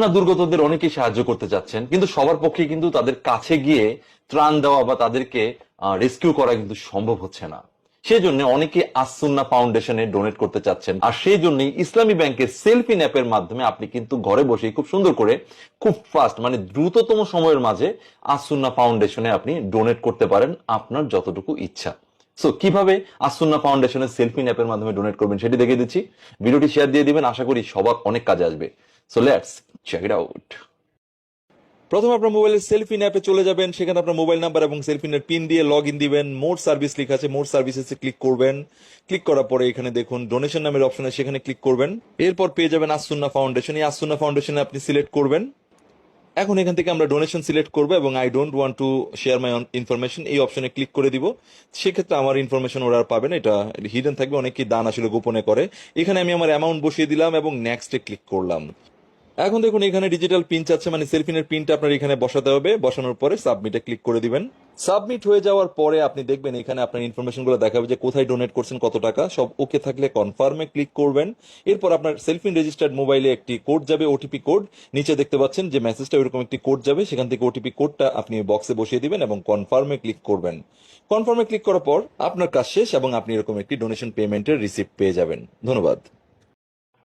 না, দুর্গতদের অনেকেই সাহায্য করতে চাচ্ছেন, কিন্তু সবার পক্ষে কিন্তু তাদের কাছে গিয়ে ত্রাণ দেওয়া বা তাদেরকে রেস্কিউ করা কিন্তু সম্ভব হচ্ছে না। সেই জন্য অনেকে আসসুন্না ফাউন্ডেশনে ডোনেট করতে চাচ্ছেন, আর সেই জন্যই ইসলামী ব্যাংকের সেলফিন অ্যাপের মাধ্যমে আপনি কিন্তু ঘরে বসেই খুব সুন্দর করে, খুব ফাস্ট, মানে দ্রুততম সময়ের মাঝে আসসুন্না ফাউন্ডেশনে আপনি ডোনেট করতে পারেন আপনার যতটুকু ইচ্ছা। সো কিভাবে আসসুন্না ফাউন্ডেশনের সেলফিন অ্যাপের মাধ্যমে ডোনেট করবেন সেটি দেখিয়ে দিচ্ছি। ভিডিওটি শেয়ার দিয়ে দিবেন, আশা করি সবার অনেক কাজে আসবে। So let's check it out. প্রথমে আপনার মোবাইলের সেলফিন অ্যাপে চলে যাবেন, সেখানে আপনার মোবাইল নাম্বার এবং সেলফিনের পিন দিয়ে লগ ইন দিবেন। মোর সার্ভিস লেখা আছে, মোর সার্ভিসেসে ক্লিক করবেন। ক্লিক করার পরে এখানে দেখুন ডোনেশন নামের অপশন আছে, সেখানে ক্লিক করবেন। এরপর পেয়ে যাবেন আসসুন্না ফাউন্ডেশন। এই আসসুন্না ফাউন্ডেশনে আপনি সিলেক্ট করবেন। এখন এখান থেকে আমরা ডোনেশন সিলেক্ট করবো এবং I don't want to share my information এই অপশনে ক্লিক করে দিব। সেক্ষেত্রে আমার ইনফরমেশন ওরা আর পাবে না, এটা হিডেন থাকবে। অনেকেই দান আসলে গোপনে করে। এখানে আমি আমার অ্যামাউন্ট বসিয়ে দিলাম এবং নেক্সটে ক্লিক করলাম। এখন দেখুন এখানে ডিজিটাল পিন চাচ্ছে, মানে সেলফিনের পিনটা আপনার এখানে বসাতে হবে। বসানোর পরে সাবমিটে ক্লিক করে দিবেন। সাবমিট হয়ে যাওয়ার পরে আপনি দেখবেন এখানে আপনার ইনফরমেশন গুলো দেখাবে যে কোথায় ডোনেট করছেন, কত টাকা। সব ওকে থাকলে কনফার্মে ক্লিক করবেন। এরপর আপনার সেলফিন রেজিস্টার্ড মোবাইলে একটি কোড যাবে, ওটিপি কোড। নিচে দেখতে পাচ্ছেন যে মেসেজটা, ওইরকম একটি কোড যাবে। সেখান থেকে ওটিপি কোডটা আপনি বক্সে বসিয়ে দিবেন এবং কনফার্মে ক্লিক করবেন। কনফার্মে ক্লিক করার পর আপনার কাজ শেষ এবং আপনি এরকম একটি ডোনেশন পেমেন্টের রিসিপ্ট পেয়ে যাবেন। ধন্যবাদ।